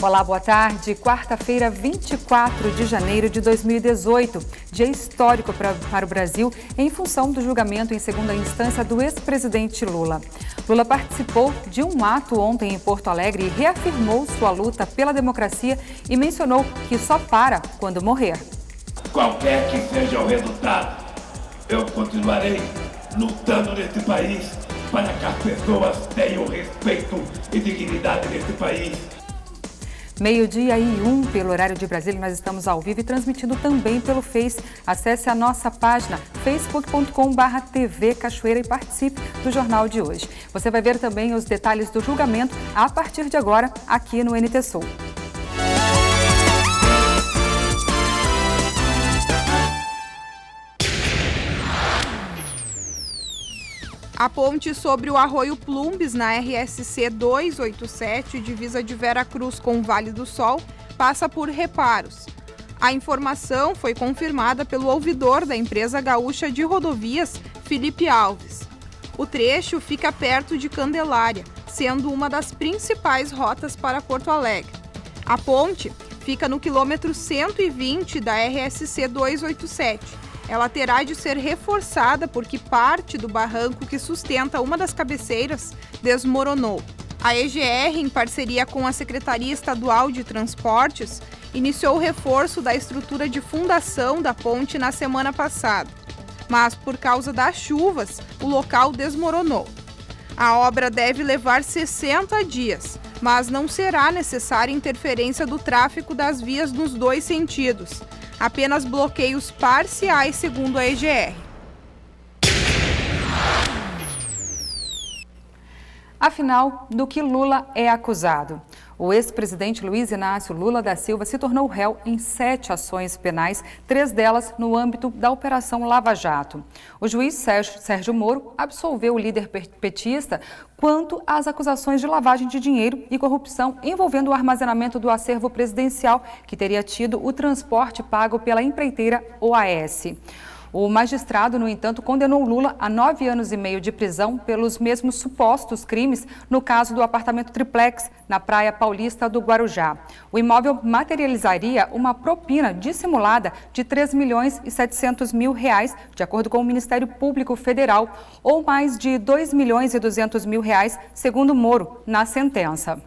Olá, boa tarde. Quarta-feira, 24 de janeiro de 2018. Dia histórico para o Brasil em função do julgamento em segunda instância do ex-presidente Lula. Lula participou de um ato ontem em Porto Alegre e reafirmou sua luta pela democracia e mencionou que só para quando morrer. Qualquer que seja o resultado, eu continuarei lutando nesse país para que as pessoas tenham respeito e dignidade nesse país. Meio-dia e 1 pelo horário de Brasília, nós estamos ao vivo e transmitindo também pelo Face. Acesse a nossa página facebook.com/TV Cachoeira e participe do jornal de hoje. Você vai ver também os detalhes do julgamento a partir de agora aqui no NT Sul. A ponte sobre o Arroio Plumbes, na RSC 287, divisa de Vera Cruz com o Vale do Sol, passa por reparos. A informação foi confirmada pelo ouvidor da empresa gaúcha de rodovias, Felipe Alves. O trecho fica perto de Candelária, sendo uma das principais rotas para Porto Alegre. A ponte fica no quilômetro 120 da RSC 287. Ela terá de ser reforçada porque parte do barranco que sustenta uma das cabeceiras desmoronou. A EGR, em parceria com a Secretaria Estadual de Transportes, iniciou o reforço da estrutura de fundação da ponte na semana passada. Mas, por causa das chuvas, o local desmoronou. A obra deve levar 60 dias, mas não será necessária interferência do tráfego das vias nos dois sentidos. Apenas bloqueios parciais, segundo a EGR. Afinal, do que Lula é acusado? O ex-presidente Luiz Inácio Lula da Silva se tornou réu em 7 ações penais, 3 delas no âmbito da Operação Lava Jato. O juiz Sérgio Moro absolveu o líder petista quanto às acusações de lavagem de dinheiro e corrupção envolvendo o armazenamento do acervo presidencial, que teria tido o transporte pago pela empreiteira OAS. O magistrado, no entanto, condenou Lula a 9 anos e meio de prisão pelos mesmos supostos crimes no caso do apartamento triplex na Praia Paulista do Guarujá. O imóvel materializaria uma propina dissimulada de R$ 3.700.000, de acordo com o Ministério Público Federal, ou mais de R$ 2.200.000, segundo Moro, na sentença.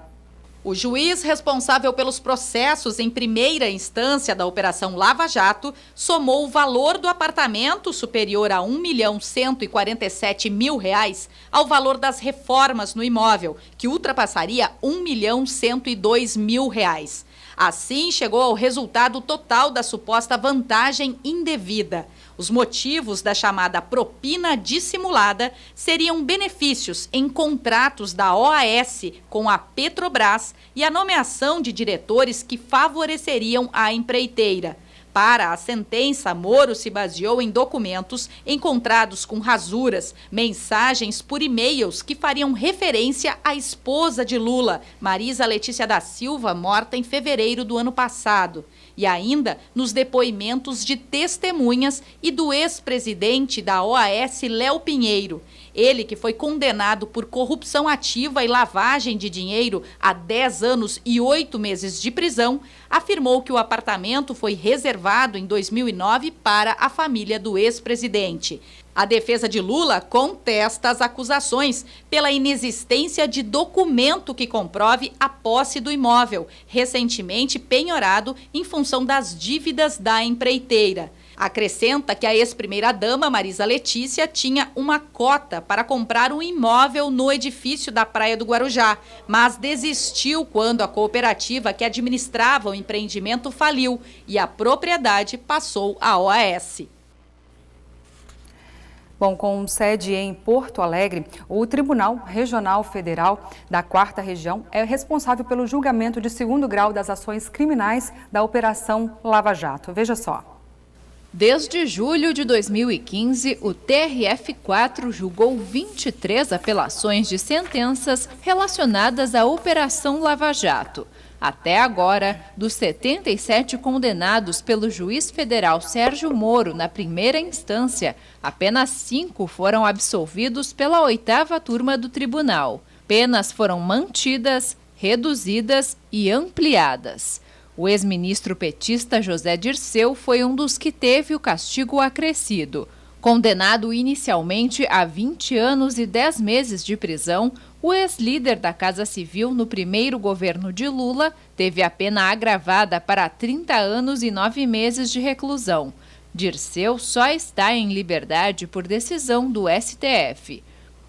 O juiz responsável pelos processos em primeira instância da Operação Lava Jato somou o valor do apartamento superior a R$ 1.147.000 ao valor das reformas no imóvel, que ultrapassaria R$ 1.102.000. Assim, chegou ao resultado total da suposta vantagem indevida. Os motivos da chamada propina dissimulada seriam benefícios em contratos da OAS com a Petrobras e a nomeação de diretores que favoreceriam a empreiteira. Para a sentença, Moro se baseou em documentos encontrados com rasuras, mensagens por e-mails que fariam referência à esposa de Lula, Marisa Letícia da Silva, morta em fevereiro do ano passado. E ainda nos depoimentos de testemunhas e do ex-presidente da OAS, Léo Pinheiro. Ele, que foi condenado por corrupção ativa e lavagem de dinheiro a 10 anos e 8 meses de prisão, afirmou que o apartamento foi reservado em 2009 para a família do ex-presidente. A defesa de Lula contesta as acusações pela inexistência de documento que comprove a posse do imóvel, recentemente penhorado em função das dívidas da empreiteira. Acrescenta que a ex-primeira-dama Marisa Letícia tinha uma cota para comprar um imóvel no edifício da Praia do Guarujá, mas desistiu quando a cooperativa que administrava o empreendimento faliu e a propriedade passou à OAS. Bom, com sede em Porto Alegre, o Tribunal Regional Federal da 4ª Região é responsável pelo julgamento de 2º grau das ações criminais da Operação Lava Jato. Veja só. Desde julho de 2015, o TRF4 julgou 23 apelações de sentenças relacionadas à Operação Lava Jato. Até agora, dos 77 condenados pelo juiz federal Sérgio Moro na primeira instância, apenas 5 foram absolvidos pela 8ª turma do tribunal. Penas foram mantidas, reduzidas e ampliadas. O ex-ministro petista José Dirceu foi um dos que teve o castigo acrescido. Condenado inicialmente a 20 anos e 10 meses de prisão, o ex-líder da Casa Civil no primeiro governo de Lula teve a pena agravada para 30 anos e 9 meses de reclusão. Dirceu só está em liberdade por decisão do STF.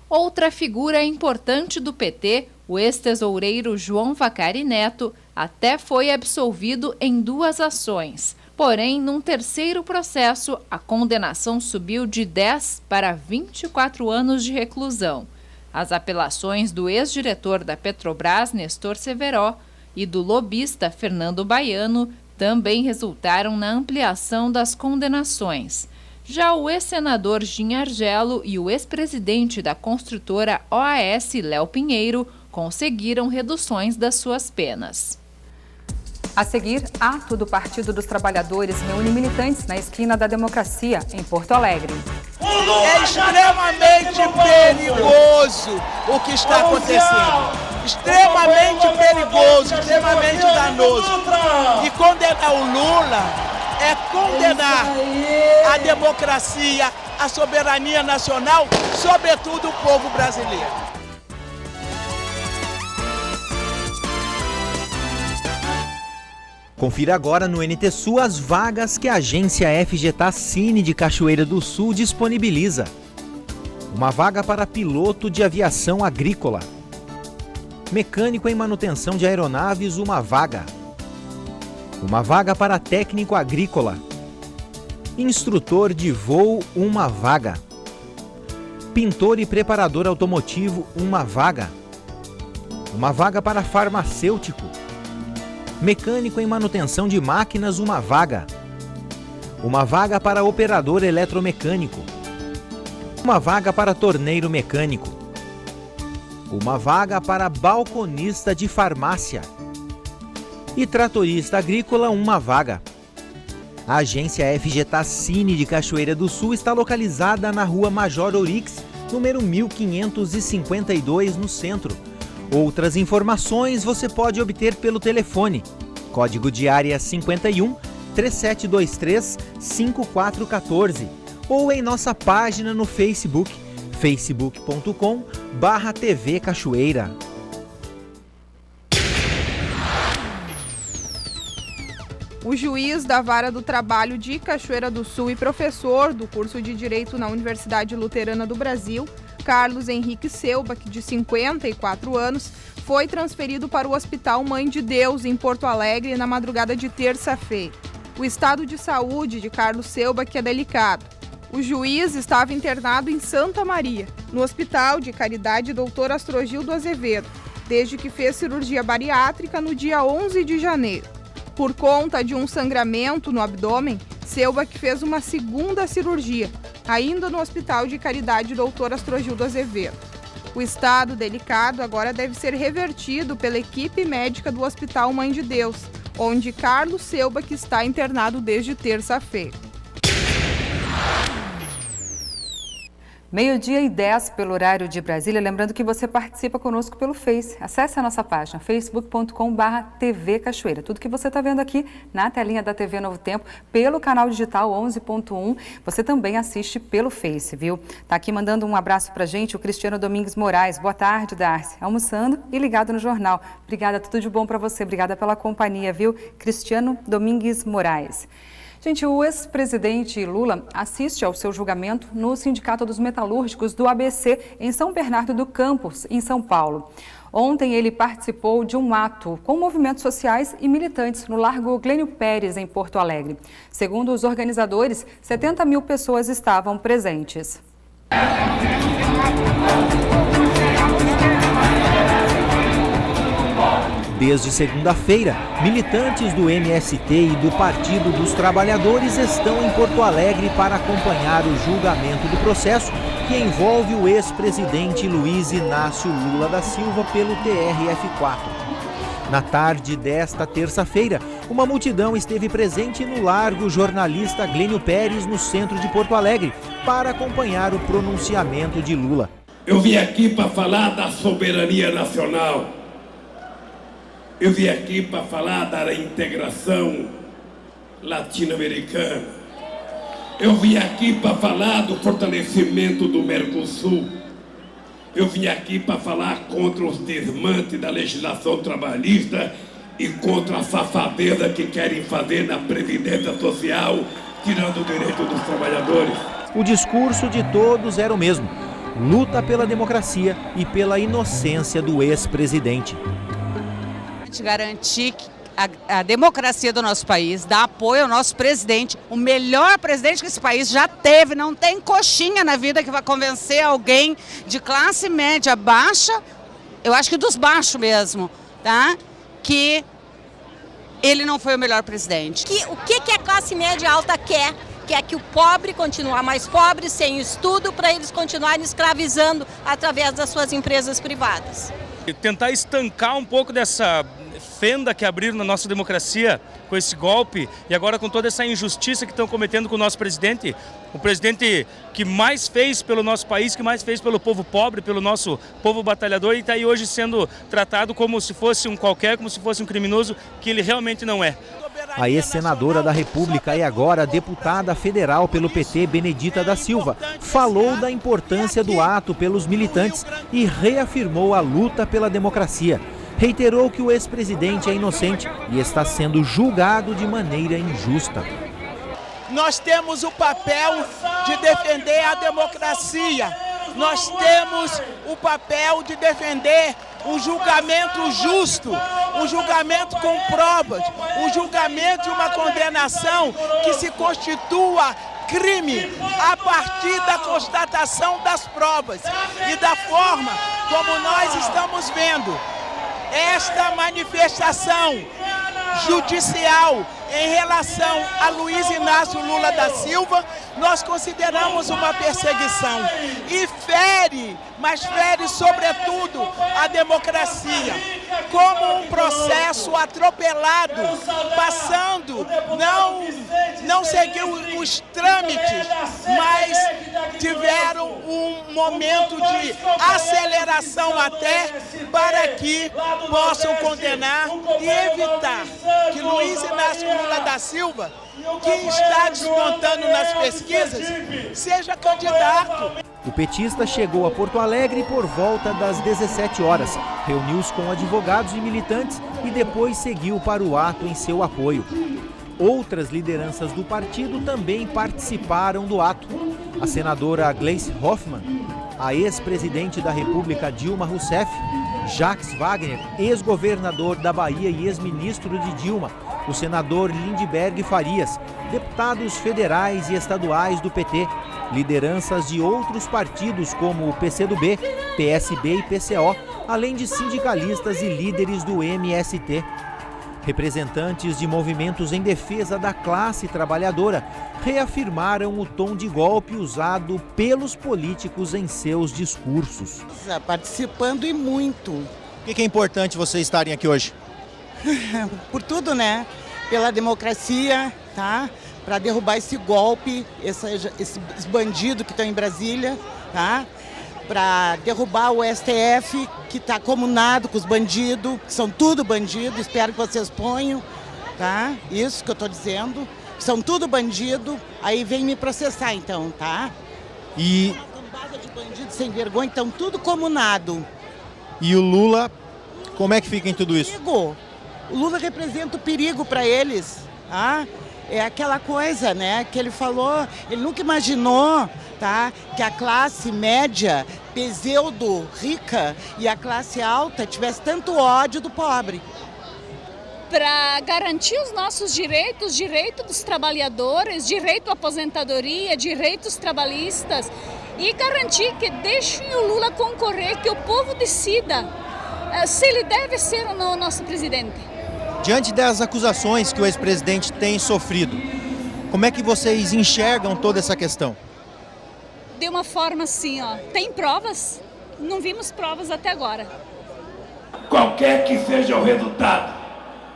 Outra figura importante do PT, o ex-tesoureiro João Vacari Neto, até foi absolvido em 2 ações. Porém, num terceiro processo, a condenação subiu de 10 para 24 anos de reclusão. As apelações do ex-diretor da Petrobras, Nestor Severó, e do lobista Fernando Baiano também resultaram na ampliação das condenações. Já o ex-senador Gin Argelo e o ex-presidente da construtora OAS, Léo Pinheiro, conseguiram reduções das suas penas. A seguir, ato do Partido dos Trabalhadores reúne militantes na esquina da Democracia, em Porto Alegre. É extremamente perigoso o que está acontecendo. Extremamente perigoso, extremamente danoso. E condenar o Lula é condenar a democracia, a soberania nacional, sobretudo o povo brasileiro. Confira agora no NT Sul as vagas que a agência FGTA Cine de Cachoeira do Sul disponibiliza. Uma vaga para piloto de aviação agrícola. Mecânico em manutenção de aeronaves, uma vaga. Uma vaga para técnico agrícola. Instrutor de voo, uma vaga. Pintor e preparador automotivo, uma vaga. Uma vaga para farmacêutico. Mecânico em manutenção de máquinas, uma vaga. Uma vaga para operador eletromecânico. Uma vaga para torneiro mecânico. Uma vaga para balconista de farmácia. E tratorista agrícola, uma vaga. A agência FGTA Cine de Cachoeira do Sul está localizada na rua Major Ourix, número 1552, no centro. Outras informações você pode obter pelo telefone, código de área 51 3723 5414, ou em nossa página no Facebook, facebook.com/TV Cachoeira. O juiz da Vara do Trabalho de Cachoeira do Sul e professor do curso de Direito na Universidade Luterana do Brasil, Carlos Henrique Selbach, de 54 anos, foi transferido para o Hospital Mãe de Deus, em Porto Alegre, na madrugada de terça-feira. O estado de saúde de Carlos Selbach é delicado. O juiz estava internado em Santa Maria, no Hospital de Caridade Dr. Astrogildo Azevedo, desde que fez cirurgia bariátrica no dia 11 de janeiro. Por conta de um sangramento no abdômen, Selbach fez uma segunda cirurgia, ainda no Hospital de Caridade Dr. Astrogildo Azevedo. O estado delicado agora deve ser revertido pela equipe médica do Hospital Mãe de Deus, onde Carlos Selbach está internado desde terça-feira. 12:10 pelo horário de Brasília. Lembrando que você participa conosco pelo Face. Acesse a nossa página, facebook.com/TV Cachoeira. Tudo que você está vendo aqui na telinha da TV Novo Tempo, pelo canal digital 11.1, você também assiste pelo Face, viu? Tá aqui mandando um abraço pra gente o Cristiano Domingues Moraes. Boa tarde, Darcy. Almoçando e ligado no jornal. Obrigada, tudo de bom para você. Obrigada pela companhia, viu? Cristiano Domingues Moraes. Gente, o ex-presidente Lula assiste ao seu julgamento no Sindicato dos Metalúrgicos do ABC, em São Bernardo do Campos, em São Paulo. Ontem ele participou de um ato com movimentos sociais e militantes no Largo Glênio Pérez, em Porto Alegre. Segundo os organizadores, 70 mil pessoas estavam presentes. Desde segunda-feira, militantes do MST e do Partido dos Trabalhadores estão em Porto Alegre para acompanhar o julgamento do processo que envolve o ex-presidente Luiz Inácio Lula da Silva pelo TRF4. Na tarde desta terça-feira, uma multidão esteve presente no Largo Jornalista Glênio Pérez, no centro de Porto Alegre, para acompanhar o pronunciamento de Lula. Eu vim aqui para falar da soberania nacional. Eu vim aqui para falar da integração latino-americana. Eu vim aqui para falar do fortalecimento do Mercosul. Eu vim aqui para falar contra os desmantes da legislação trabalhista e contra a safadeza que querem fazer na Previdência Social, tirando o direito dos trabalhadores. O discurso de todos era o mesmo: luta pela democracia e pela inocência do ex-presidente. Garantir a democracia do nosso país, dar apoio ao nosso presidente, o melhor presidente que esse país já teve. Não tem coxinha na vida que vai convencer alguém de classe média baixa, eu acho que dos baixos mesmo, tá? Que ele não foi o melhor presidente. O que a classe média alta quer? Quer que o pobre continue mais pobre, sem estudo, para eles continuarem escravizando através das suas empresas privadas. Tentar estancar um pouco dessa fenda que abriram na nossa democracia com esse golpe e agora com toda essa injustiça que estão cometendo com o nosso presidente, o presidente que mais fez pelo nosso país, que mais fez pelo povo pobre, pelo nosso povo batalhador, e está aí hoje sendo tratado como se fosse um qualquer, como se fosse um criminoso, que ele realmente não é. A ex-senadora da República e agora deputada federal pelo PT, Benedita da Silva, falou da importância do ato pelos militantes e reafirmou a luta pela democracia. Reiterou que o ex-presidente é inocente e está sendo julgado de maneira injusta. Nós temos o papel de defender a democracia. Nós temos o papel de defender um julgamento justo, um julgamento com provas, um julgamento e uma condenação que se constitua crime a partir da constatação das provas e da forma como nós estamos vendo esta manifestação judicial em relação a Luiz Inácio Lula da Silva, nós consideramos uma perseguição e fere, mas fere sobretudo a democracia, como um processo atropelado, passando, não seguiu os trâmites, mas tiveram um momento de aceleração até para que possam condenar e evitar que Luiz Inácio Lula da Silva, que está despontando nas pesquisas, seja candidato. O petista chegou a Porto Alegre por volta das 17 horas, reuniu-se com advogados e militantes e depois seguiu para o ato em seu apoio. Outras lideranças do partido também participaram do ato. A senadora Gleice Hoffmann, a ex-presidente da República Dilma Rousseff, Jacques Wagner, ex-governador da Bahia e ex-ministro de Dilma, o senador Lindbergh Farias, deputados federais e estaduais do PT, lideranças de outros partidos como o PCdoB, PSB e PCO, além de sindicalistas e líderes do MST. Representantes de movimentos em defesa da classe trabalhadora reafirmaram o tom de golpe usado pelos políticos em seus discursos. Participando e muito. Por que é importante vocês estarem aqui hoje? Por tudo, né? Pela democracia, tá? Para derrubar esse golpe, esses bandidos que estão em Brasília, tá? Para derrubar o STF, que está comunado com os bandidos, que são tudo bandido, espero que vocês ponham, tá? Isso que eu estou dizendo, são tudo bandido, aí vem me processar então, tá? E uma cambada de bandidos sem vergonha, então tudo comunado. E o Lula, como é que fica em tudo isso? Perigo. O Lula representa o perigo para eles, tá? É aquela coisa, né, que ele falou, ele nunca imaginou, tá, que a classe média, pseudo rica e a classe alta tivesse tanto ódio do pobre. Para garantir os nossos direitos, direito dos trabalhadores, direito à aposentadoria, direitos trabalhistas e garantir que deixem o Lula concorrer, que o povo decida se ele deve ser ou não o nosso presidente. Diante das acusações que o ex-presidente tem sofrido, como é que vocês enxergam toda essa questão? De uma forma assim, ó, tem provas? Não vimos provas até agora. Qualquer que seja o resultado,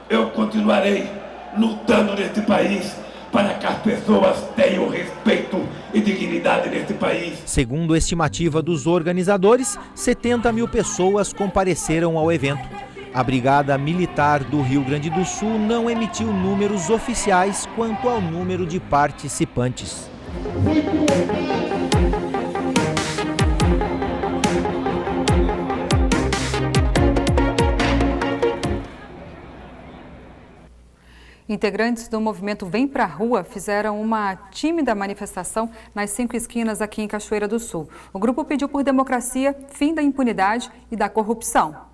eu continuarei lutando nesse país para que as pessoas tenham respeito e dignidade nesse país. Segundo a estimativa dos organizadores, 70 mil pessoas compareceram ao evento. A Brigada Militar do Rio Grande do Sul não emitiu números oficiais quanto ao número de participantes. Integrantes do movimento Vem Pra Rua fizeram uma tímida manifestação nas 5 esquinas aqui em Cachoeira do Sul. O grupo pediu por democracia, fim da impunidade e da corrupção.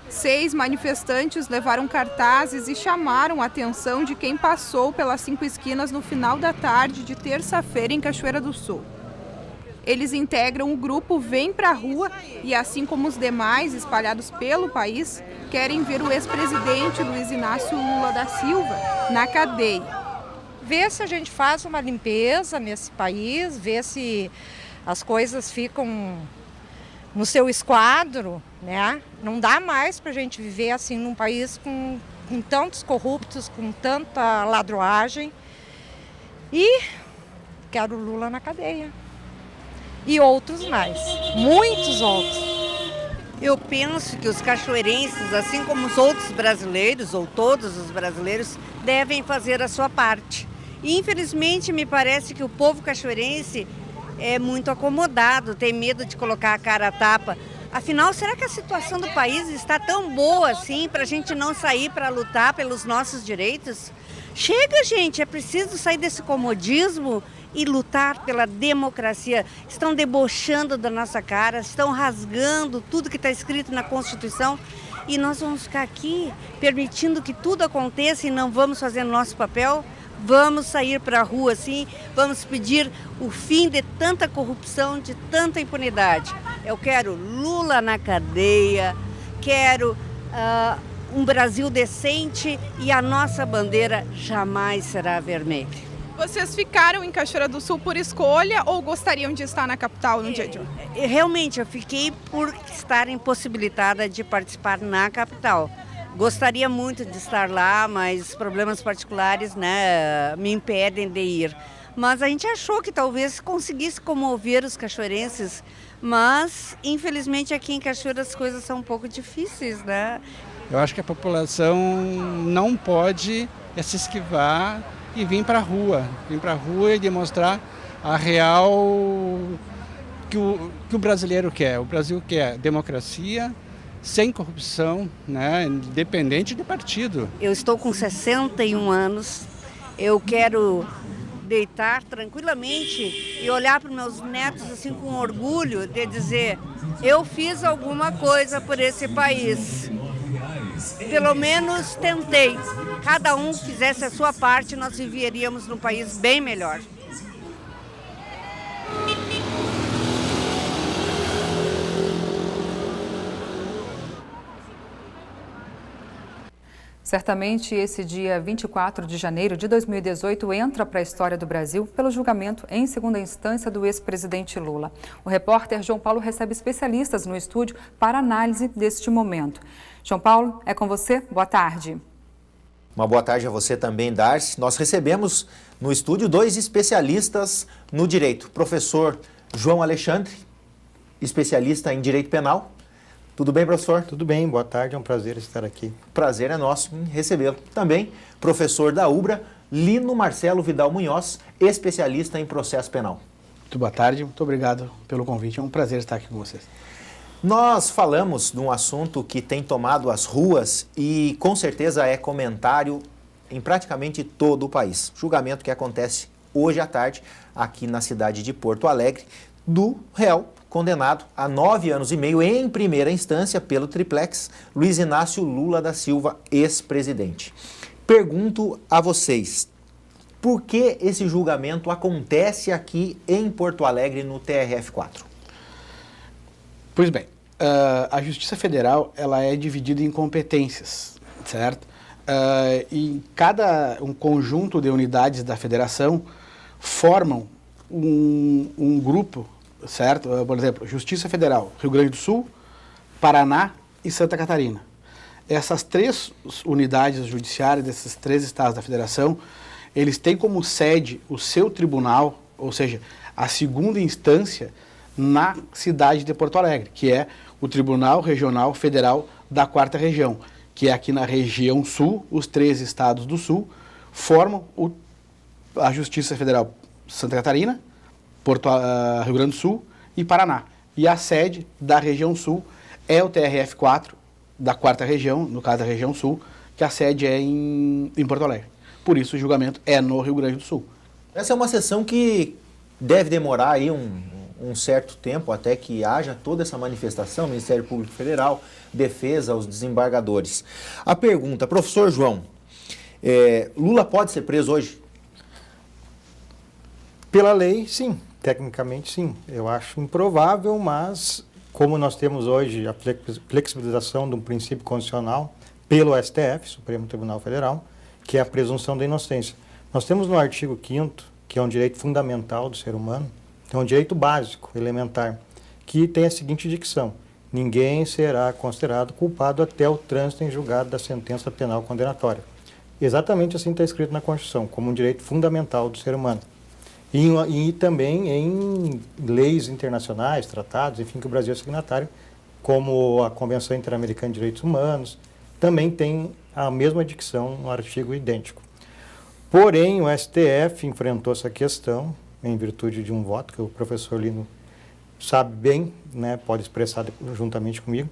6 manifestantes levaram cartazes e chamaram a atenção de quem passou pelas 5 esquinas no final da tarde de terça-feira em Cachoeira do Sul. Eles integram o grupo Vem Pra Rua e, assim como os demais espalhados pelo país, querem ver o ex-presidente Luiz Inácio Lula da Silva na cadeia. Ver se a gente faz uma limpeza nesse país, ver se as coisas ficam no seu esquadro, né? Não dá mais para a gente viver assim num país com tantos corruptos, com tanta ladroagem. E quero o Lula na cadeia. E outros mais, muitos outros. Eu penso que os cachoeirenses, assim como os outros brasileiros, ou todos os brasileiros, devem fazer a sua parte. E, infelizmente, me parece que o povo cachoeirense é muito acomodado, tem medo de colocar a cara a tapa. Afinal, será que a situação do país está tão boa assim para a gente não sair para lutar pelos nossos direitos? Chega, gente, é preciso sair desse comodismo e lutar pela democracia. Estão debochando da nossa cara, estão rasgando tudo que está escrito na Constituição e nós vamos ficar aqui permitindo que tudo aconteça e não vamos fazer nosso papel? Vamos sair para a rua, sim, vamos pedir o fim de tanta corrupção, de tanta impunidade. Eu quero Lula na cadeia, quero um Brasil decente e a nossa bandeira jamais será vermelha. Vocês ficaram em Cachoeira do Sul por escolha ou gostariam de estar na capital no dia de hoje? Realmente, eu fiquei por estar impossibilitada de participar na capital. Gostaria muito de estar lá, mas problemas particulares, né, me impedem de ir. Mas a gente achou que talvez conseguisse comover os cachoeirenses, mas infelizmente aqui em Cachoeira as coisas são um pouco difíceis, né? Eu acho que a população não pode se esquivar e vir para a rua e demonstrar a real que o brasileiro quer. O Brasil quer democracia, sem corrupção, né, independente de partido. Eu estou com 61 anos, eu quero deitar tranquilamente e olhar para os meus netos assim com orgulho de dizer, eu fiz alguma coisa por esse país. Pelo menos tentei. Cada um fizesse a sua parte, nós viveríamos num país bem melhor. Certamente, esse dia 24 de janeiro de 2018 entra para a história do Brasil pelo julgamento em segunda instância do ex-presidente Lula. O repórter João Paulo recebe especialistas no estúdio para análise deste momento. João Paulo, é com você. Boa tarde. Uma boa tarde a você também, Darcy. Nós recebemos no estúdio 2 especialistas no direito. Professor João Alexandre, especialista em direito penal. Tudo bem, professor? Tudo bem, boa tarde, é um prazer estar aqui. Prazer é nosso em recebê-lo. Também, professor da UBRA, Lino Marcelo Vidal Munhoz, especialista em processo penal. Muito boa tarde, muito obrigado pelo convite, é um prazer estar aqui com vocês. Nós falamos de um assunto que tem tomado as ruas e com certeza é comentário em praticamente todo o país. Julgamento que acontece hoje à tarde aqui na cidade de Porto Alegre do réu condenado a 9 anos e meio em primeira instância pelo triplex, Luiz Inácio Lula da Silva, ex-presidente. Pergunto a vocês, por que esse julgamento acontece aqui em Porto Alegre no TRF4? Pois bem, a Justiça Federal ela é dividida em competências, certo? E um conjunto de unidades da federação formam um grupo, certo? Por exemplo, Justiça Federal, Rio Grande do Sul, Paraná e Santa Catarina. Essas 3 unidades judiciárias desses 3 estados da federação, eles têm como sede o seu tribunal, ou seja, a segunda instância na cidade de Porto Alegre, que é o Tribunal Regional Federal da 4ª região, que é aqui na região sul, os 3 estados do sul formam a Justiça Federal Santa Catarina, Rio Grande do Sul e Paraná. E a sede da região sul é o TRF4 da 4ª região, no caso da região sul, que a sede é em Porto Alegre. Por isso o julgamento é no Rio Grande do Sul. Essa é uma sessão que deve demorar aí um certo tempo até que haja toda essa manifestação, Ministério Público Federal, defesa aos desembargadores. A pergunta, professor João, Lula pode ser preso hoje? Pela lei, sim. Tecnicamente, sim. Eu acho improvável, mas como nós temos hoje a flexibilização de um princípio constitucional pelo STF, Supremo Tribunal Federal, que é a presunção da inocência. Nós temos no artigo 5º, que é um direito fundamental do ser humano, é um direito básico, elementar, que tem a seguinte dicção: ninguém será considerado culpado até o trânsito em julgado da sentença penal condenatória. Exatamente assim está escrito na Constituição, como um direito fundamental do ser humano. E também em leis internacionais, tratados, enfim, que o Brasil é signatário, como a Convenção Interamericana de Direitos Humanos, também tem a mesma dicção, um artigo idêntico. Porém, o STF enfrentou essa questão em virtude de um voto que o professor Lino sabe bem, né, pode expressar juntamente comigo,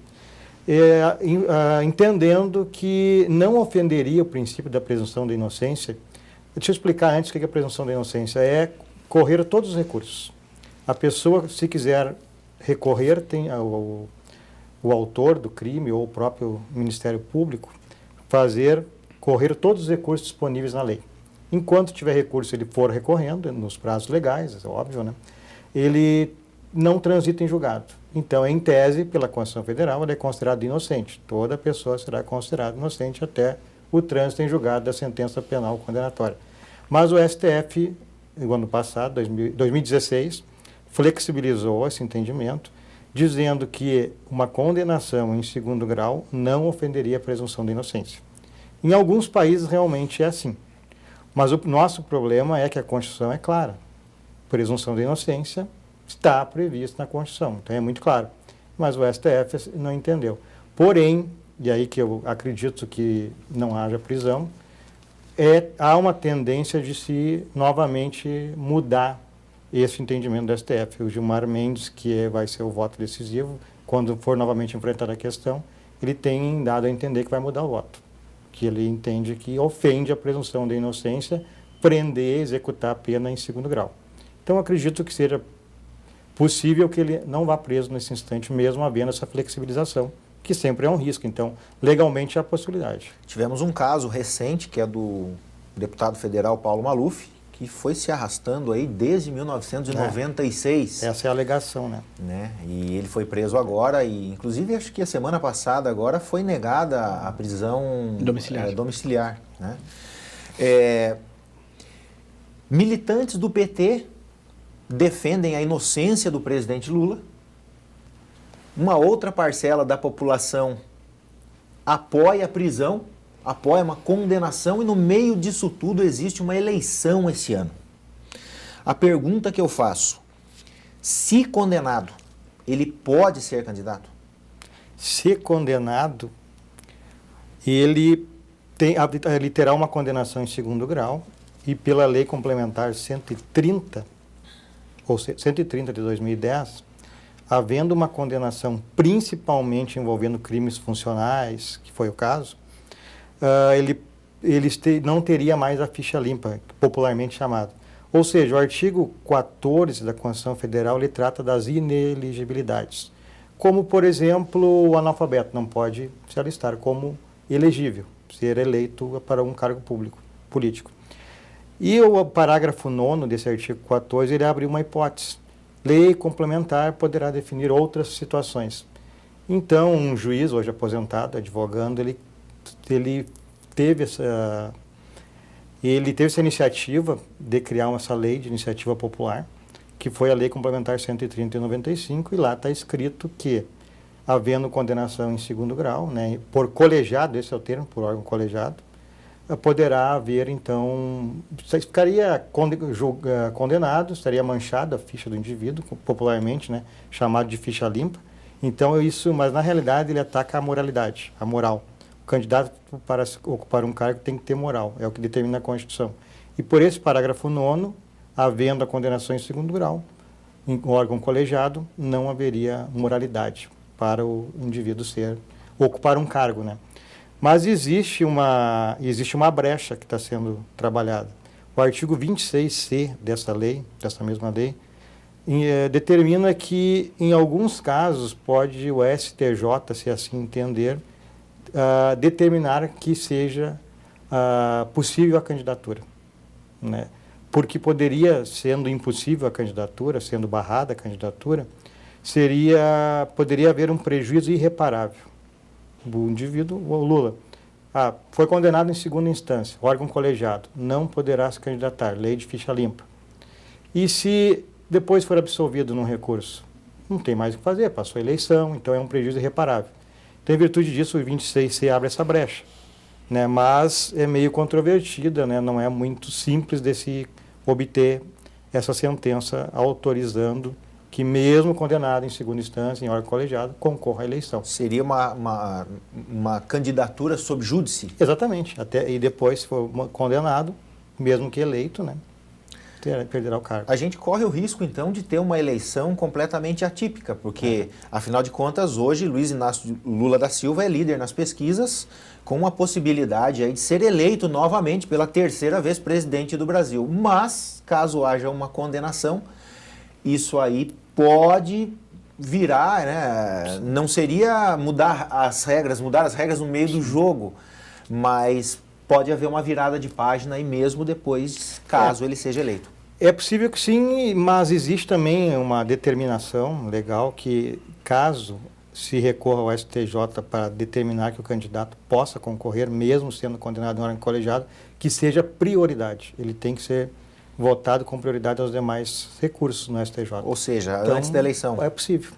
entendendo que não ofenderia o princípio da presunção da inocência. Deixa eu explicar antes o que é a presunção da inocência. É correr todos os recursos. A pessoa, se quiser recorrer, tem o autor do crime ou o próprio Ministério Público correr todos os recursos disponíveis na lei. Enquanto tiver recurso, ele for recorrendo, nos prazos legais, é óbvio, né? Ele não transita em julgado. Então, em tese, pela Constituição Federal, ele é considerado inocente. Toda pessoa será considerada inocente até o trânsito em julgado da sentença penal condenatória. Mas o STF, no ano passado, 2016, flexibilizou esse entendimento, dizendo que uma condenação em 2º grau não ofenderia a presunção da inocência. Em alguns países realmente é assim. Mas o nosso problema é que a Constituição é clara. Presunção da inocência está prevista na Constituição, então é muito claro. Mas o STF não entendeu. Porém, e aí que eu acredito que não haja prisão, há uma tendência de se novamente mudar esse entendimento do STF. O Gilmar Mendes, que vai ser o voto decisivo, quando for novamente enfrentar a questão, ele tem dado a entender que vai mudar o voto, que ele entende que ofende a presunção da inocência prender, executar a pena em 2º grau. Então, acredito que seja possível que ele não vá preso nesse instante, mesmo havendo essa flexibilização, que sempre é um risco. Então, legalmente há possibilidade. Tivemos um caso recente, que é do deputado federal Paulo Maluf, que foi se arrastando aí desde 1996. Essa é a alegação, né? E ele foi preso agora e, inclusive, acho que a semana passada agora foi negada a prisão domiciliar, né? Militantes do PT defendem a inocência do presidente Lula. Uma outra parcela da população apoia a prisão, apoia uma condenação, e no meio disso tudo existe uma eleição esse ano. A pergunta que eu faço: se condenado, ele pode ser candidato? Se condenado, ele terá uma condenação em 2º grau, e pela Lei Complementar 130, ou 130 de 2010, havendo uma condenação principalmente envolvendo crimes funcionais, que foi o caso, ele não teria mais a ficha limpa, popularmente chamada. Ou seja, o artigo 14 da Constituição Federal, ele trata das ineligibilidades. Como, por exemplo, o analfabeto não pode se alistar como elegível, ser eleito para um cargo político. E o parágrafo 9º desse artigo 14, ele abre uma hipótese. Lei complementar poderá definir outras situações. Então, um juiz, hoje aposentado, advogando, ele teve essa iniciativa de criar essa lei de iniciativa popular, que foi a Lei Complementar 130 de 95, e lá está escrito que, havendo condenação em 2º grau, né, por colegiado, esse é o termo, por órgão colegiado, poderá haver, então, ficaria condenado, estaria manchada a ficha do indivíduo, popularmente, né, chamado de ficha limpa, Então isso, mas na realidade ele ataca a moralidade, a moral. O candidato para ocupar um cargo tem que ter moral, é o que determina a Constituição. E por esse parágrafo 9º, havendo a condenação em segundo grau, em órgão colegiado, não haveria moralidade para o indivíduo ocupar um cargo, né? Mas existe uma brecha que está sendo trabalhada. O artigo 26C dessa lei, dessa mesma lei, determina que, em alguns casos, pode o STJ, se assim entender, determinar que seja possível a candidatura, né? Porque poderia, sendo impossível a candidatura, sendo barrada a candidatura, poderia haver um prejuízo irreparável. O indivíduo, o Lula, foi condenado em segunda instância, órgão colegiado, não poderá se candidatar, lei de ficha limpa. E se depois for absolvido num recurso, não tem mais o que fazer, passou a eleição, então é um prejuízo irreparável. Então, em virtude disso, o 26C abre essa brecha, né? Mas é meio controvertida, né? Não é muito simples de se obter essa sentença autorizando que, mesmo condenado em segunda instância, em órgão colegiado, concorra à eleição. Seria uma candidatura sob júdice? Exatamente. E depois, se for condenado, mesmo que eleito, né, perderá o cargo. A gente corre o risco, então, de ter uma eleição completamente atípica, porque, afinal de contas, hoje, Luiz Inácio Lula da Silva é líder nas pesquisas, com a possibilidade aí de ser eleito novamente pela terceira vez presidente do Brasil. Mas, caso haja uma condenação, isso aí pode virar, né? Não seria mudar as regras no meio do jogo, mas pode haver uma virada de página e mesmo depois, caso ele seja eleito. É possível que sim, mas existe também uma determinação legal que, caso se recorra ao STJ para determinar que o candidato possa concorrer, mesmo sendo condenado em órgão colegiado, que seja prioridade. Ele tem que ser votado com prioridade aos demais recursos no STJ. Ou seja, então, antes da eleição. É possível.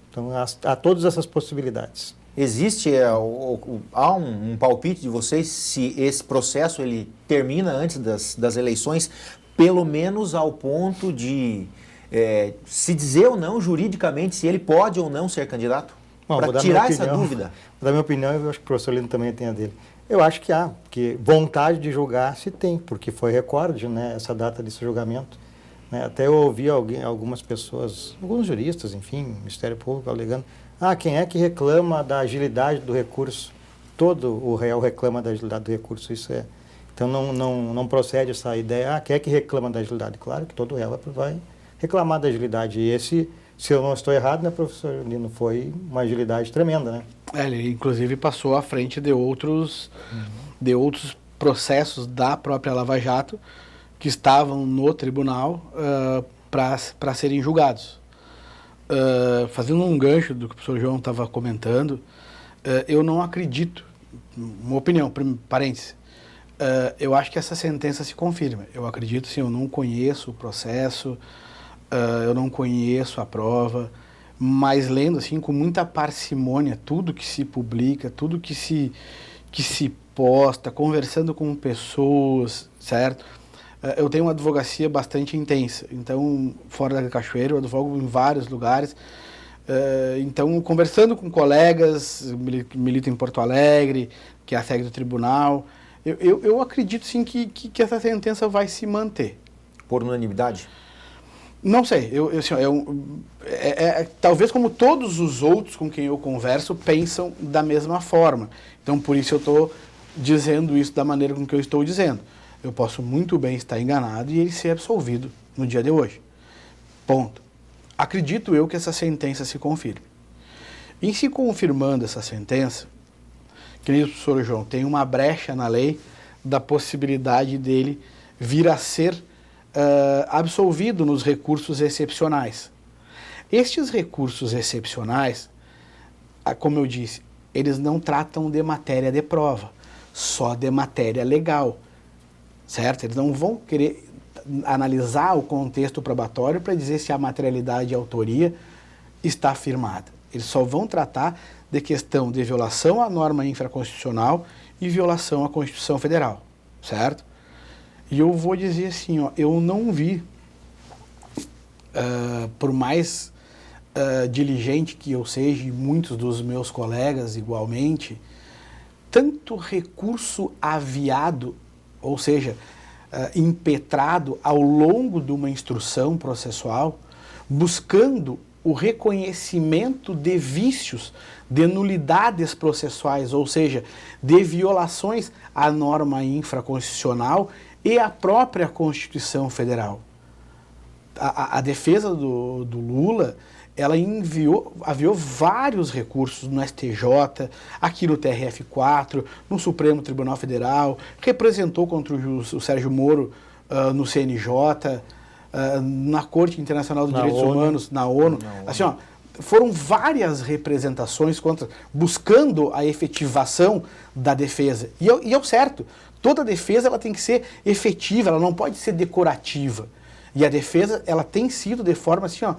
Então, há todas essas possibilidades. Existe, há um palpite de vocês se esse processo ele termina antes das eleições, pelo menos ao ponto de se dizer ou não juridicamente se ele pode ou não ser candidato? Para tirar essa dúvida. Da minha opinião, eu acho que o professor Lino também tem a dele. Eu acho que há, porque vontade de julgar se tem, porque foi recorde, né, essa data desse julgamento. Né? Até eu ouvi algumas pessoas, alguns juristas, enfim, Ministério Público alegando, quem é que reclama da agilidade do recurso? Todo o réu reclama da agilidade do recurso, isso é. Então não procede essa ideia, quem é que reclama da agilidade? Claro que todo réu vai reclamar da agilidade. E esse, se eu não estou errado, né, professor Lino, foi uma agilidade tremenda, né? Ele inclusive passou à frente de outros processos da própria Lava Jato que estavam no tribunal para serem julgados. Fazendo um gancho do que o professor João estava comentando, eu não acredito, uma opinião, parênteses, eu acho que essa sentença se confirma. Eu acredito, sim, eu não conheço o processo, eu não conheço a prova, mas lendo assim com muita parcimônia tudo que se publica, tudo que se posta, conversando com pessoas, certo? Eu tenho uma advocacia bastante intensa, então fora da Cachoeira eu advogo em vários lugares, então conversando com colegas, milito em Porto Alegre, que é a sede do tribunal, eu acredito sim que essa sentença vai se manter. Por unanimidade? Não sei, talvez como todos os outros com quem eu converso pensam da mesma forma. Então por isso eu estou dizendo isso da maneira com que eu estou dizendo. Eu posso muito bem estar enganado e ele ser absolvido no dia de hoje. Ponto. Acredito eu que essa sentença se confirme. Em se confirmando essa sentença, querido professor João, tem uma brecha na lei da possibilidade dele vir a ser absolvido nos recursos excepcionais. Estes recursos excepcionais, como eu disse, eles não tratam de matéria de prova, só de matéria legal, certo? Eles não vão querer analisar o contexto probatório para dizer se a materialidade e a autoria está afirmada. Eles só vão tratar de questão de violação à norma infraconstitucional e violação à Constituição Federal, certo? E eu vou dizer assim, eu não vi, por mais diligente que eu seja, e muitos dos meus colegas igualmente, tanto recurso aviado, ou seja, impetrado ao longo de uma instrução processual, buscando o reconhecimento de vícios, de nulidades processuais, ou seja, de violações à norma infraconstitucional e à própria Constituição Federal. A defesa do Lula, ela aviou vários recursos no STJ, aqui no TRF4, no Supremo Tribunal Federal, representou contra o Sérgio Moro no CNJ, na Corte Internacional dos Direitos Humanos, na ONU. Assim, ó, foram várias representações buscando a efetivação da defesa. E é o certo, toda defesa ela tem que ser efetiva, ela não pode ser decorativa. E a defesa ela tem sido de forma assim, ó,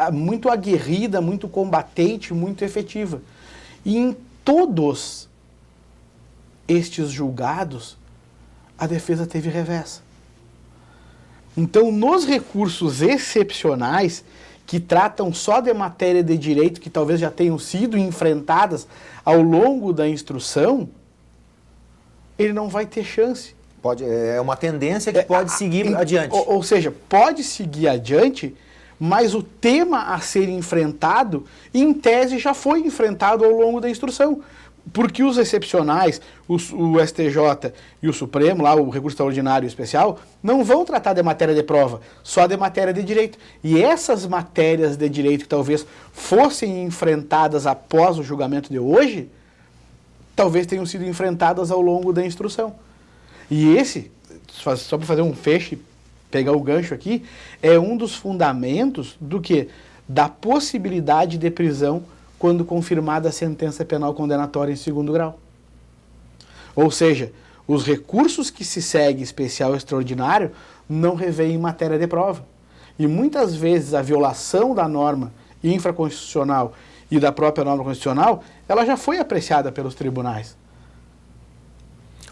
muito aguerrida, muito combatente, muito efetiva. E em todos estes julgados, a defesa teve revés. Então, nos recursos excepcionais, que tratam só de matéria de direito, que talvez já tenham sido enfrentadas ao longo da instrução, ele não vai ter chance. É uma tendência que pode seguir adiante. Ou seja, pode seguir adiante, mas o tema a ser enfrentado, em tese, já foi enfrentado ao longo da instrução. Porque os excepcionais, o STJ e o Supremo, lá o recurso extraordinário e especial, não vão tratar de matéria de prova, só de matéria de direito. E essas matérias de direito que talvez fossem enfrentadas após o julgamento de hoje, talvez tenham sido enfrentadas ao longo da instrução. E esse, só para fazer um fecho, pegar o gancho aqui, é um dos fundamentos do quê? Da possibilidade de prisão quando confirmada a sentença penal condenatória em segundo grau. Ou seja, os recursos que se segue especial e extraordinário não revêem matéria de prova. E muitas vezes a violação da norma infraconstitucional e da própria norma constitucional, ela já foi apreciada pelos tribunais.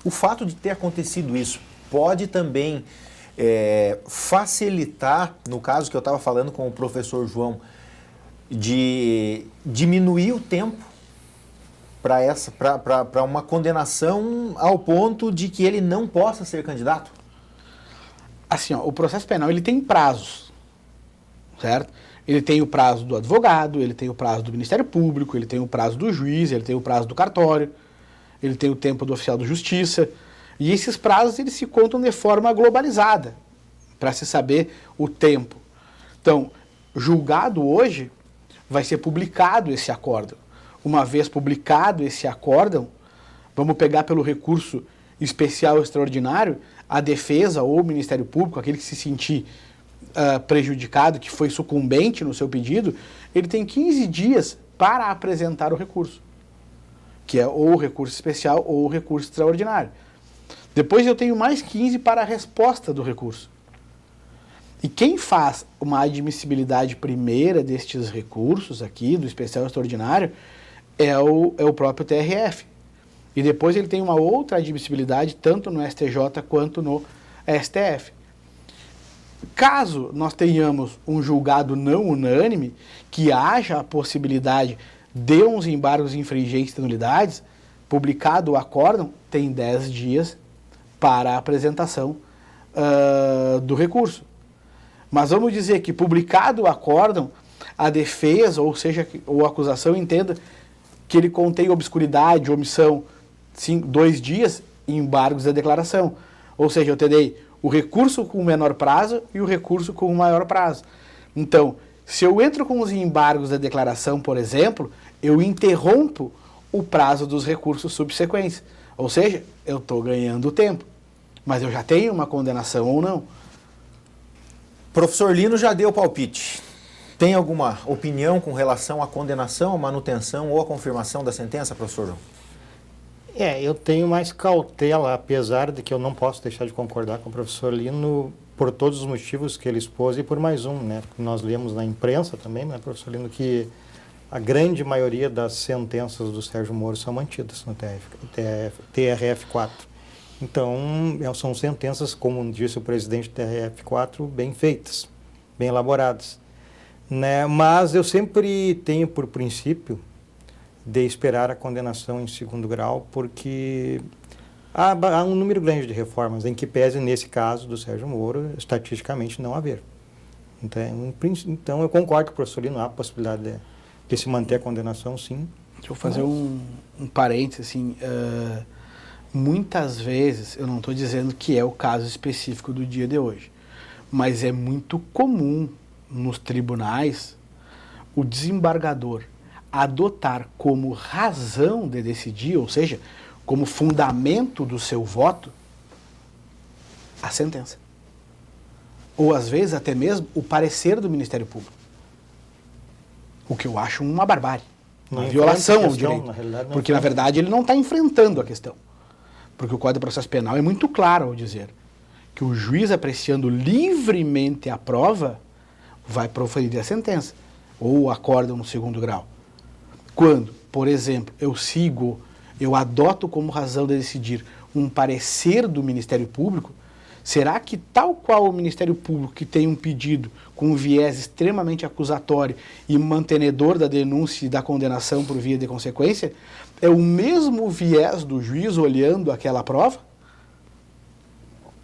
O fato de ter acontecido isso pode também facilitar, no caso que eu estava falando com o professor João, de diminuir o tempo para uma condenação ao ponto de que ele não possa ser candidato? Assim, ó, o processo penal ele tem prazos, certo? Ele tem o prazo do advogado, ele tem o prazo do Ministério Público, ele tem o prazo do juiz, ele tem o prazo do cartório, ele tem o tempo do oficial de justiça. E esses prazos eles se contam de forma globalizada, para se saber o tempo. Então, julgado hoje, vai ser publicado esse acórdão. Uma vez publicado esse acórdão, vamos pegar pelo recurso especial extraordinário, a defesa ou o Ministério Público, aquele que se sentir prejudicado, que foi sucumbente no seu pedido, ele tem 15 dias para apresentar o recurso, que é ou o recurso especial ou o recurso extraordinário. Depois eu tenho mais 15 para a resposta do recurso. E quem faz uma admissibilidade primeira destes recursos aqui, do especial e extraordinário, é o próprio TRF. E depois ele tem uma outra admissibilidade, tanto no STJ quanto no STF. Caso nós tenhamos um julgado não unânime, que haja a possibilidade de uns embargos infringentes de nulidades, publicado o acórdão, tem 10 dias para a apresentação do recurso. Mas vamos dizer que, publicado o acórdão, a defesa, ou seja, ou a acusação entenda que ele contém obscuridade, omissão, 2 dias, e embargos da declaração. Ou seja, eu terei o recurso com o menor prazo e o recurso com o maior prazo. Então, se eu entro com os embargos da declaração, por exemplo, eu interrompo o prazo dos recursos subsequentes. Ou seja, eu estou ganhando tempo, mas eu já tenho uma condenação ou não. Professor Lino já deu palpite. Tem alguma opinião com relação à condenação, à manutenção ou à confirmação da sentença, professor João? Eu tenho mais cautela, apesar de que eu não posso deixar de concordar com o professor Lino por todos os motivos que ele expôs e por mais um, né? Nós lemos na imprensa também, né, professor Lino, que a grande maioria das sentenças do Sérgio Moro são mantidas no TRF4. Então, são sentenças, como disse o presidente do TRF4, bem feitas, bem elaboradas. Né? Mas eu sempre tenho por princípio de esperar a condenação em segundo grau, porque há um número grande de reformas, em que pese, nesse caso do Sérgio Moro, estatisticamente não haver. Então eu concordo com o professor Lino, há a possibilidade de se manter a condenação, sim. Deixa eu fazer um parênteses, assim, muitas vezes, eu não estou dizendo que é o caso específico do dia de hoje, mas é muito comum nos tribunais o desembargador adotar como razão de decidir, ou seja, como fundamento do seu voto, a sentença. Ou às vezes até mesmo o parecer do Ministério Público. O que eu acho uma barbárie, uma violação ao direito. Porque na verdade ele não está enfrentando a questão. Porque o Código de Processo Penal é muito claro ao dizer que o juiz, apreciando livremente a prova, vai proferir a sentença, ou o acórdão no segundo grau. Quando, por exemplo, eu adoto como razão de decidir um parecer do Ministério Público, será que, tal qual o Ministério Público, que tem um pedido com um viés extremamente acusatório e mantenedor da denúncia e da condenação por via de consequência, é o mesmo viés do juiz olhando aquela prova?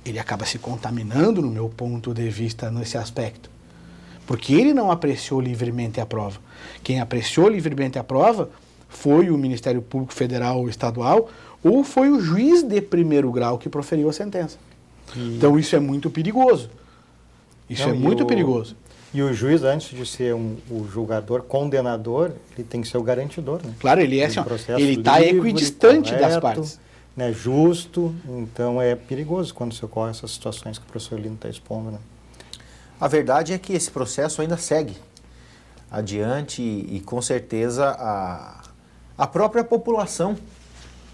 Ele acaba se contaminando, no meu ponto de vista, nesse aspecto. Porque ele não apreciou livremente a prova. Quem apreciou livremente a prova foi o Ministério Público Federal ou Estadual, ou foi o juiz de primeiro grau que proferiu a sentença. Então isso é muito perigoso. Isso é muito perigoso. E o juiz, antes de ser o julgador, condenador, ele tem que ser o garantidor, né? Claro, ele é assim, ele está equidistante correto, das partes. Né, justo, então é perigoso quando se ocorre essas situações que o professor Lino está expondo, né? A verdade é que esse processo ainda segue adiante e com certeza a própria população,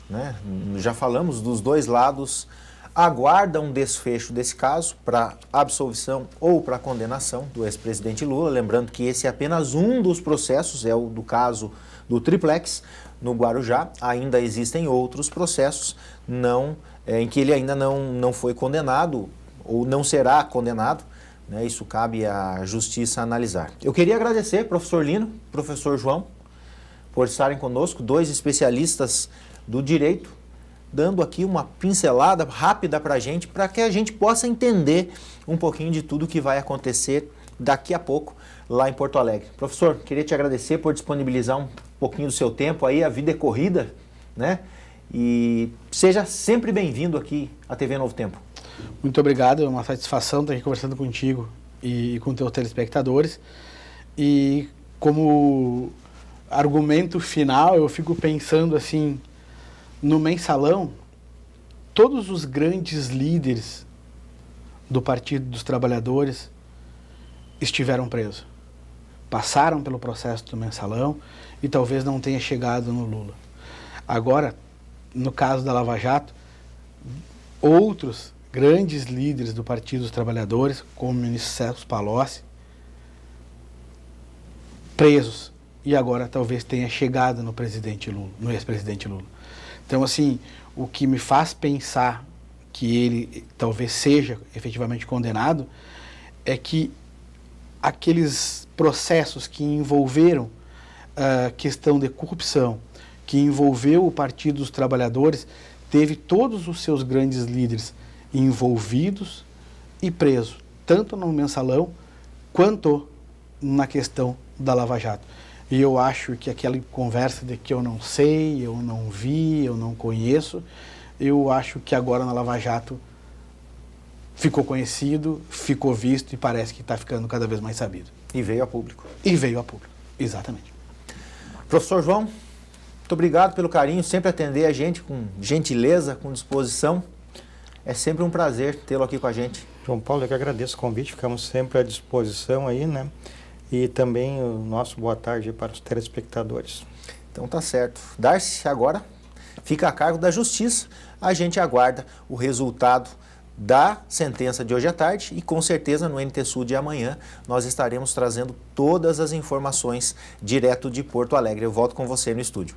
né? Já falamos dos dois lados, aguarda um desfecho desse caso para absolvição ou para condenação do ex-presidente Lula. Lembrando que esse é apenas um dos processos, é o do caso do Triplex no Guarujá. Ainda existem outros processos em que ele ainda não foi condenado ou não será condenado. Né? Isso cabe à justiça analisar. Eu queria agradecer, professor Lino, professor João, por estarem conosco, dois especialistas do direito, dando aqui uma pincelada rápida para que a gente possa entender um pouquinho de tudo que vai acontecer daqui a pouco lá em Porto Alegre. Professor, queria te agradecer por disponibilizar um pouquinho do seu tempo aí, a vida é corrida, né? E seja sempre bem-vindo aqui à TV Novo Tempo. Muito obrigado, é uma satisfação estar aqui conversando contigo e com teus telespectadores. E como argumento final, eu fico pensando assim, no Mensalão, todos os grandes líderes do Partido dos Trabalhadores estiveram presos. Passaram pelo processo do Mensalão e talvez não tenha chegado no Lula. Agora, no caso da Lava Jato, outros grandes líderes do Partido dos Trabalhadores, como o ministro Celso Palocci, presos. E agora talvez tenha chegado no presidente Lula, no ex-presidente Lula. Então, assim, o que me faz pensar que ele talvez seja efetivamente condenado é que aqueles processos que envolveram a questão de corrupção, que envolveu o Partido dos Trabalhadores, teve todos os seus grandes líderes envolvidos e presos, tanto no Mensalão quanto na questão da Lava Jato. E eu acho que aquela conversa de que eu não sei, eu não vi, eu não conheço, eu acho que agora na Lava Jato ficou conhecido, ficou visto e parece que está ficando cada vez mais sabido. E veio a público. E veio a público, exatamente. Professor João, muito obrigado pelo carinho, sempre atender a gente com gentileza, com disposição. É sempre um prazer tê-lo aqui com a gente. João Paulo, eu que agradeço o convite, ficamos sempre à disposição aí, né? E também o nosso boa tarde para os telespectadores. Então tá certo. Darcy agora fica a cargo da Justiça. A gente aguarda o resultado da sentença de hoje à tarde e com certeza no NT Sul de amanhã nós estaremos trazendo todas as informações direto de Porto Alegre. Eu volto com você no estúdio.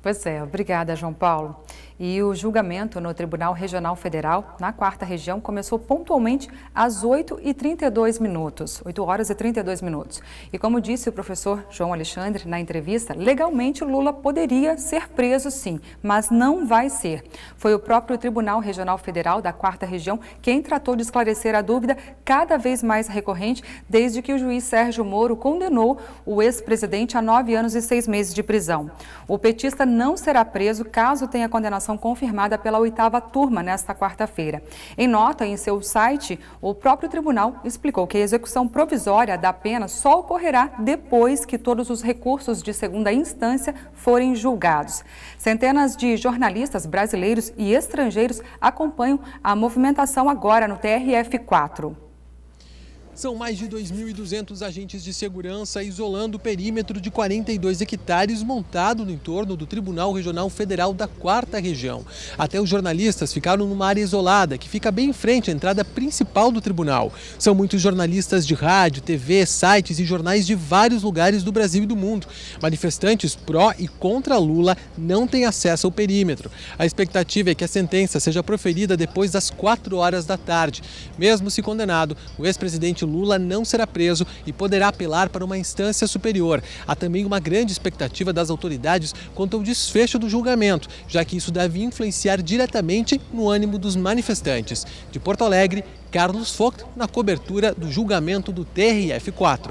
Pois é, obrigada, João Paulo. E o julgamento no Tribunal Regional Federal, na 4ª Região, começou pontualmente às 8h32, 8 horas e 32 minutos. E como disse o professor João Alexandre na entrevista, legalmente Lula poderia ser preso sim, mas não vai ser. Foi o próprio Tribunal Regional Federal da 4ª Região quem tratou de esclarecer a dúvida cada vez mais recorrente desde que o juiz Sérgio Moro condenou o ex-presidente a 9 anos e 6 meses de prisão. O petista não será preso caso tenha condenação confirmada pela 8ª turma nesta quarta-feira. Em nota em seu site, o próprio tribunal explicou que a execução provisória da pena só ocorrerá depois que todos os recursos de segunda instância forem julgados. Centenas de jornalistas brasileiros e estrangeiros acompanham a movimentação agora no TRF4. São mais de 2.200 agentes de segurança isolando o perímetro de 42 hectares montado no entorno do Tribunal Regional Federal da 4ª Região. Até os jornalistas ficaram numa área isolada, que fica bem em frente à entrada principal do tribunal. São muitos jornalistas de rádio, TV, sites e jornais de vários lugares do Brasil e do mundo. Manifestantes pró e contra Lula não têm acesso ao perímetro. A expectativa é que a sentença seja proferida depois das 4 horas da tarde. Mesmo se condenado, o ex-presidente Lula não será preso e poderá apelar para uma instância superior. Há também uma grande expectativa das autoridades quanto ao desfecho do julgamento, já que isso deve influenciar diretamente no ânimo dos manifestantes. De Porto Alegre, Carlos Vogt, na cobertura do julgamento do TRF4.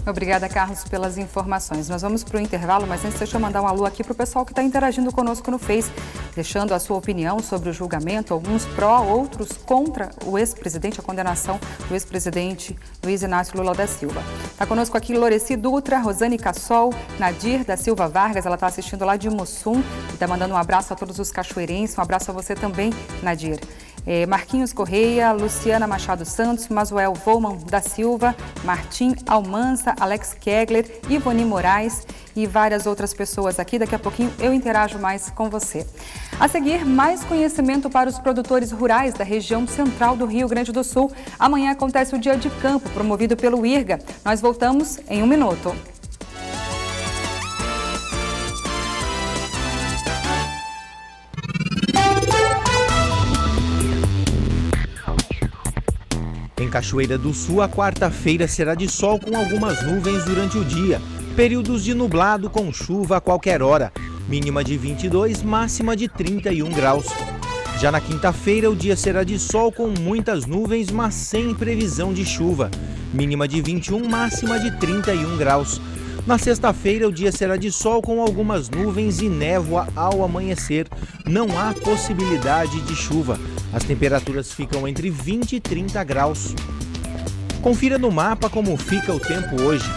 Obrigada, Carlos, pelas informações. Nós vamos para o intervalo, mas antes deixa eu mandar um alô aqui para o pessoal que está interagindo conosco no Face, deixando a sua opinião sobre o julgamento, alguns pró, outros contra o ex-presidente, a condenação do ex-presidente Luiz Inácio Lula da Silva. Está conosco aqui Loreci Dutra, Rosane Cassol, Nadir da Silva Vargas, ela está assistindo lá de Mussum e está mandando um abraço a todos os cachoeirenses, um abraço a você também, Nadir. Marquinhos Correia, Luciana Machado Santos, Masuel Volman da Silva, Martim Almança, Alex Kegler, Ivoni Moraes e várias outras pessoas aqui. Daqui a pouquinho eu interajo mais com você. A seguir, mais conhecimento para os produtores rurais da região central do Rio Grande do Sul. Amanhã acontece o Dia de Campo, promovido pelo IRGA. Nós voltamos em 1 minuto. Em Cachoeira do Sul, a quarta-feira será de sol com algumas nuvens durante o dia. Períodos de nublado com chuva a qualquer hora. Mínima de 22, máxima de 31 graus. Já na quinta-feira, o dia será de sol com muitas nuvens, mas sem previsão de chuva. Mínima de 21, máxima de 31 graus. Na sexta-feira, o dia será de sol com algumas nuvens e névoa ao amanhecer. Não há possibilidade de chuva. As temperaturas ficam entre 20 e 30 graus. Confira no mapa como fica o tempo hoje.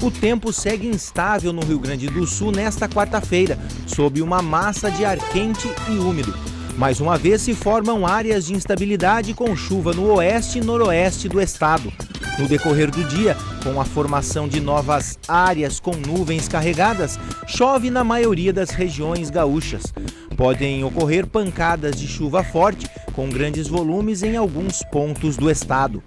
O tempo segue instável no Rio Grande do Sul nesta quarta-feira, sob uma massa de ar quente e úmido. Mais uma vez se formam áreas de instabilidade com chuva no oeste e noroeste do estado. No decorrer do dia, com a formação de novas áreas com nuvens carregadas, chove na maioria das regiões gaúchas. Podem ocorrer pancadas de chuva forte, com grandes volumes em alguns pontos do estado.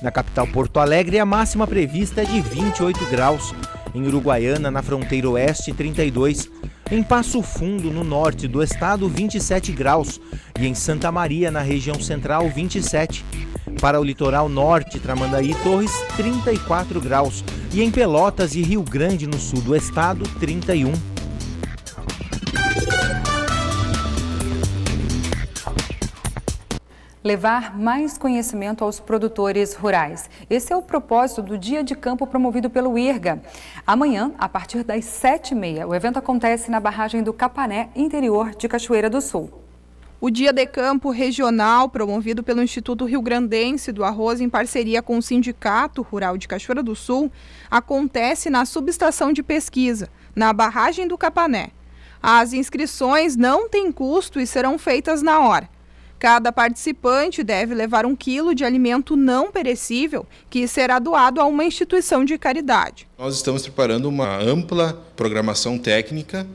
Na capital Porto Alegre, a máxima prevista é de 28 graus. Em Uruguaiana, na fronteira oeste, 32. Em Passo Fundo, no norte do estado, 27 graus. E em Santa Maria, na região central, 27. Para o litoral norte, Tramandaí e Torres, 34 graus. E em Pelotas e Rio Grande, no sul do estado, 31. Levar mais conhecimento aos produtores rurais. Esse é o propósito do Dia de Campo promovido pelo IRGA. Amanhã, a partir das 7h30, o evento acontece na barragem do Capané, interior de Cachoeira do Sul. O Dia de Campo Regional, promovido pelo Instituto Rio Grandense do Arroz em parceria com o Sindicato Rural de Cachoeira do Sul, acontece na subestação de pesquisa, na barragem do Capané. As inscrições não têm custo e serão feitas na hora. Cada participante deve levar 1 quilo de alimento não perecível, que será doado a uma instituição de caridade. Nós estamos preparando uma ampla programação técnica,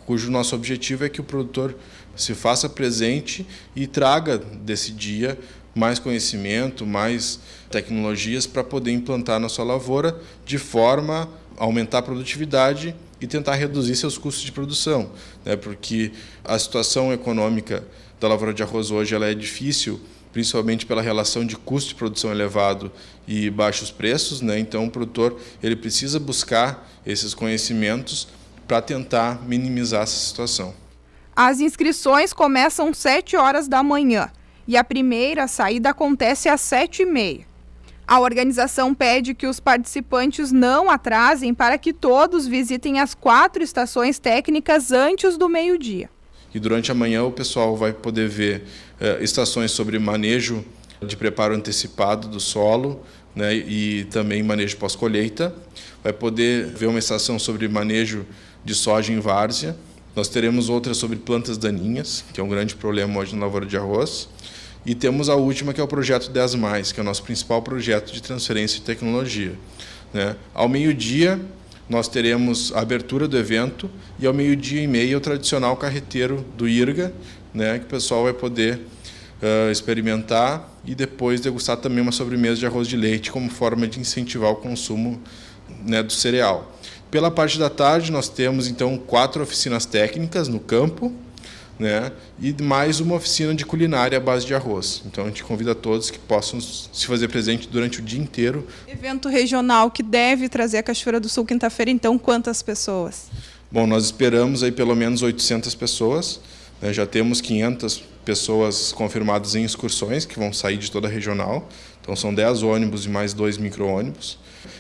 cujo nosso objetivo é que o produtor se faça presente e traga desse dia mais conhecimento, mais tecnologias para poder implantar na sua lavoura de forma a aumentar a produtividade e tentar reduzir seus custos de produção, né? Porque a situação econômica da lavoura de arroz hoje ela é difícil, principalmente pela relação de custo de produção elevado e baixos preços, né? Então o produtor ele precisa buscar esses conhecimentos para tentar minimizar essa situação. As inscrições começam às 7 horas da manhã e a primeira saída acontece às 7h30. A organização pede que os participantes não atrasem para que todos visitem as 4 estações técnicas antes do meio-dia. E durante a manhã o pessoal vai poder ver estações sobre manejo de preparo antecipado do solo, né, e também manejo pós-colheita. Vai poder ver uma estação sobre manejo de soja em várzea. Nós teremos outras sobre plantas daninhas, que é um grande problema hoje na lavoura de arroz. E temos a última, que é o projeto 10+, que é o nosso principal projeto de transferência de tecnologia, né? Ao meio-dia, nós teremos a abertura do evento e ao 12h30 o tradicional carreteiro do IRGA, né, que o pessoal vai poder experimentar e depois degustar também uma sobremesa de arroz de leite como forma de incentivar o consumo, né, do cereal. Pela parte da tarde, nós temos, então, 4 oficinas técnicas no campo, né, e mais uma oficina de culinária à base de arroz. Então, a gente convida todos que possam se fazer presente durante o dia inteiro. Evento regional que deve trazer a Cachoeira do Sul quinta-feira, então, quantas pessoas? Bom, nós esperamos aí pelo menos 800 pessoas, né, já temos 500 pessoas confirmadas em excursões, que vão sair de toda a regional. Então, são 10 ônibus e mais 2 micro-ônibus.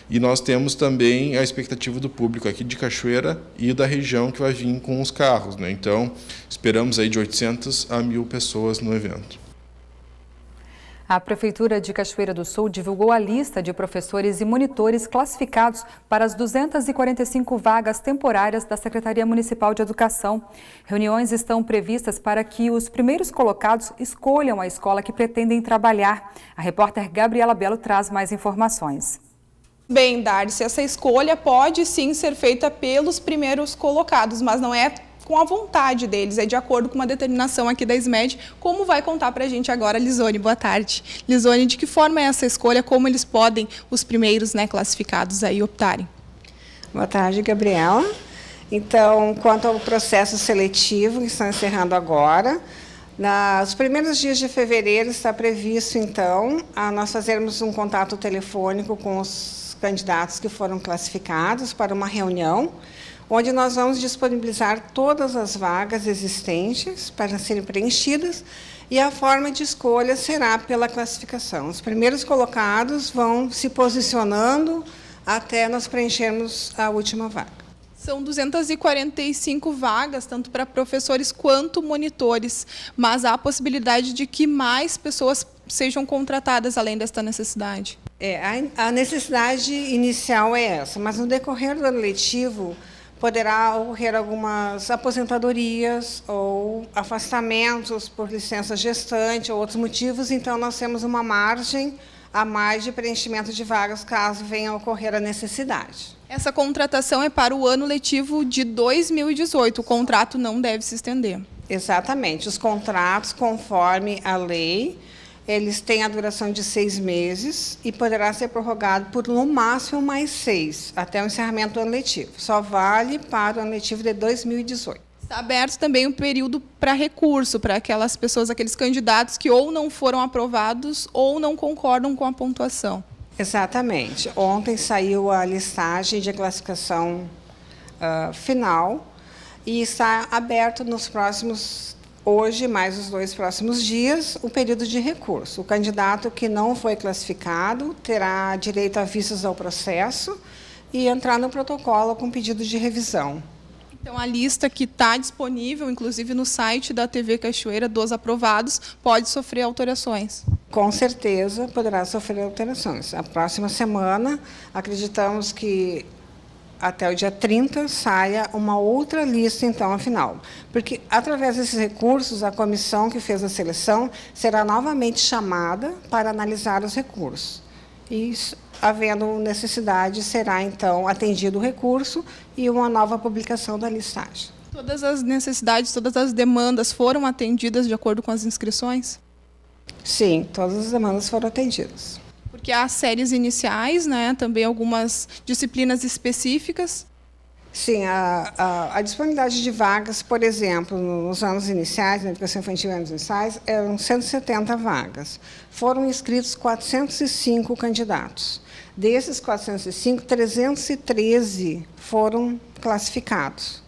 E nós temos também a expectativa do público aqui de Cachoeira e da região que vai vir com os carros, né? Então, esperamos aí de 800 a 1.000 pessoas no evento. A Prefeitura de Cachoeira do Sul divulgou a lista de professores e monitores classificados para as 245 vagas temporárias da Secretaria Municipal de Educação. Reuniões estão previstas para que os primeiros colocados escolham a escola que pretendem trabalhar. A repórter Gabriela Belo traz mais informações. Bem, Darcy, essa escolha pode sim ser feita pelos primeiros colocados, mas não é com a vontade deles, é de acordo com uma determinação aqui da SMED, como vai contar para a gente agora Lisone. Boa tarde. Lisone, de que forma é essa escolha, como eles podem, os primeiros, né, classificados aí, optarem? Boa tarde, Gabriela. Então, quanto ao processo seletivo que está encerrando agora, nos primeiros dias de fevereiro está previsto, então, nós fazermos um contato telefônico com os candidatos que foram classificados para uma reunião, onde nós vamos disponibilizar todas as vagas existentes para serem preenchidas e a forma de escolha será pela classificação. Os primeiros colocados vão se posicionando até nós preenchermos a última vaga. São 245 vagas, tanto para professores quanto monitores, mas há a possibilidade de que mais pessoas sejam contratadas além desta necessidade. A necessidade inicial é essa, mas no decorrer do ano letivo poderá ocorrer algumas aposentadorias ou afastamentos por licença gestante ou outros motivos, então nós temos uma margem a mais de preenchimento de vagas caso venha a ocorrer a necessidade. Essa contratação é para o ano letivo de 2018, o contrato não deve se estender. Exatamente, os contratos, conforme a lei, eles têm a duração de 6 meses e poderá ser prorrogado por, no máximo, mais 6, até o encerramento do ano letivo. Só vale para o ano letivo de 2018. Está aberto também um período para recurso, para aquelas pessoas, aqueles candidatos que ou não foram aprovados ou não concordam com a pontuação. Exatamente. Ontem saiu a listagem de classificação final e está aberto nos próximos, hoje, mais os 2 próximos dias, o período de recurso. O candidato que não foi classificado terá direito a vistas ao processo e entrar no protocolo com pedido de revisão. Então, a lista que está disponível, inclusive no site da TV Cachoeira, dos aprovados, pode sofrer alterações. Com certeza, poderá sofrer alterações. A próxima semana, acreditamos que até o dia 30 saia uma outra lista, então, afinal. Porque, através desses recursos, a comissão que fez a seleção será novamente chamada para analisar os recursos. E, havendo necessidade, será, então, atendido o recurso e uma nova publicação da listagem. Todas as necessidades, todas as demandas foram atendidas de acordo com as inscrições? Sim, todas as demandas foram atendidas. Porque há séries iniciais, né? Também algumas disciplinas específicas. Sim, a disponibilidade de vagas, por exemplo, nos anos iniciais, na educação infantil e anos iniciais, eram 170 vagas. Foram inscritos 405 candidatos. Desses 405, 313 foram classificados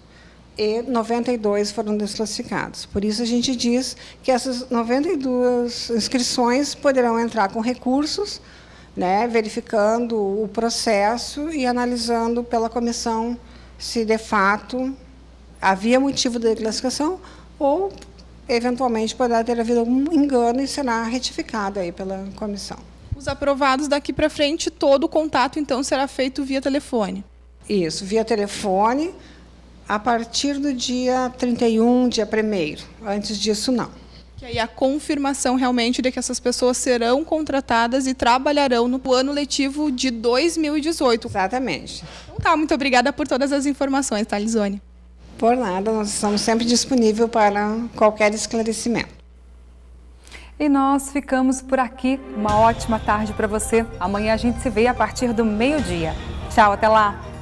e 92 foram desclassificados. Por isso a gente diz que essas 92 inscrições poderão entrar com recursos, né, verificando o processo e analisando pela comissão se de fato havia motivo de declassificação ou eventualmente poderá ter havido algum engano e será retificado aí pela comissão. Os aprovados daqui para frente, todo o contato então será feito via telefone. Isso, via telefone, a partir do dia 31, dia 1º. Antes disso, não. Que aí a confirmação realmente de que essas pessoas serão contratadas e trabalharão no ano letivo de 2018. Exatamente. Então tá, muito obrigada por todas as informações, tá, Lisone? Por nada, nós estamos sempre disponíveis para qualquer esclarecimento. E nós ficamos por aqui. Uma ótima tarde para você. Amanhã a gente se vê a partir do meio-dia. Tchau, até lá!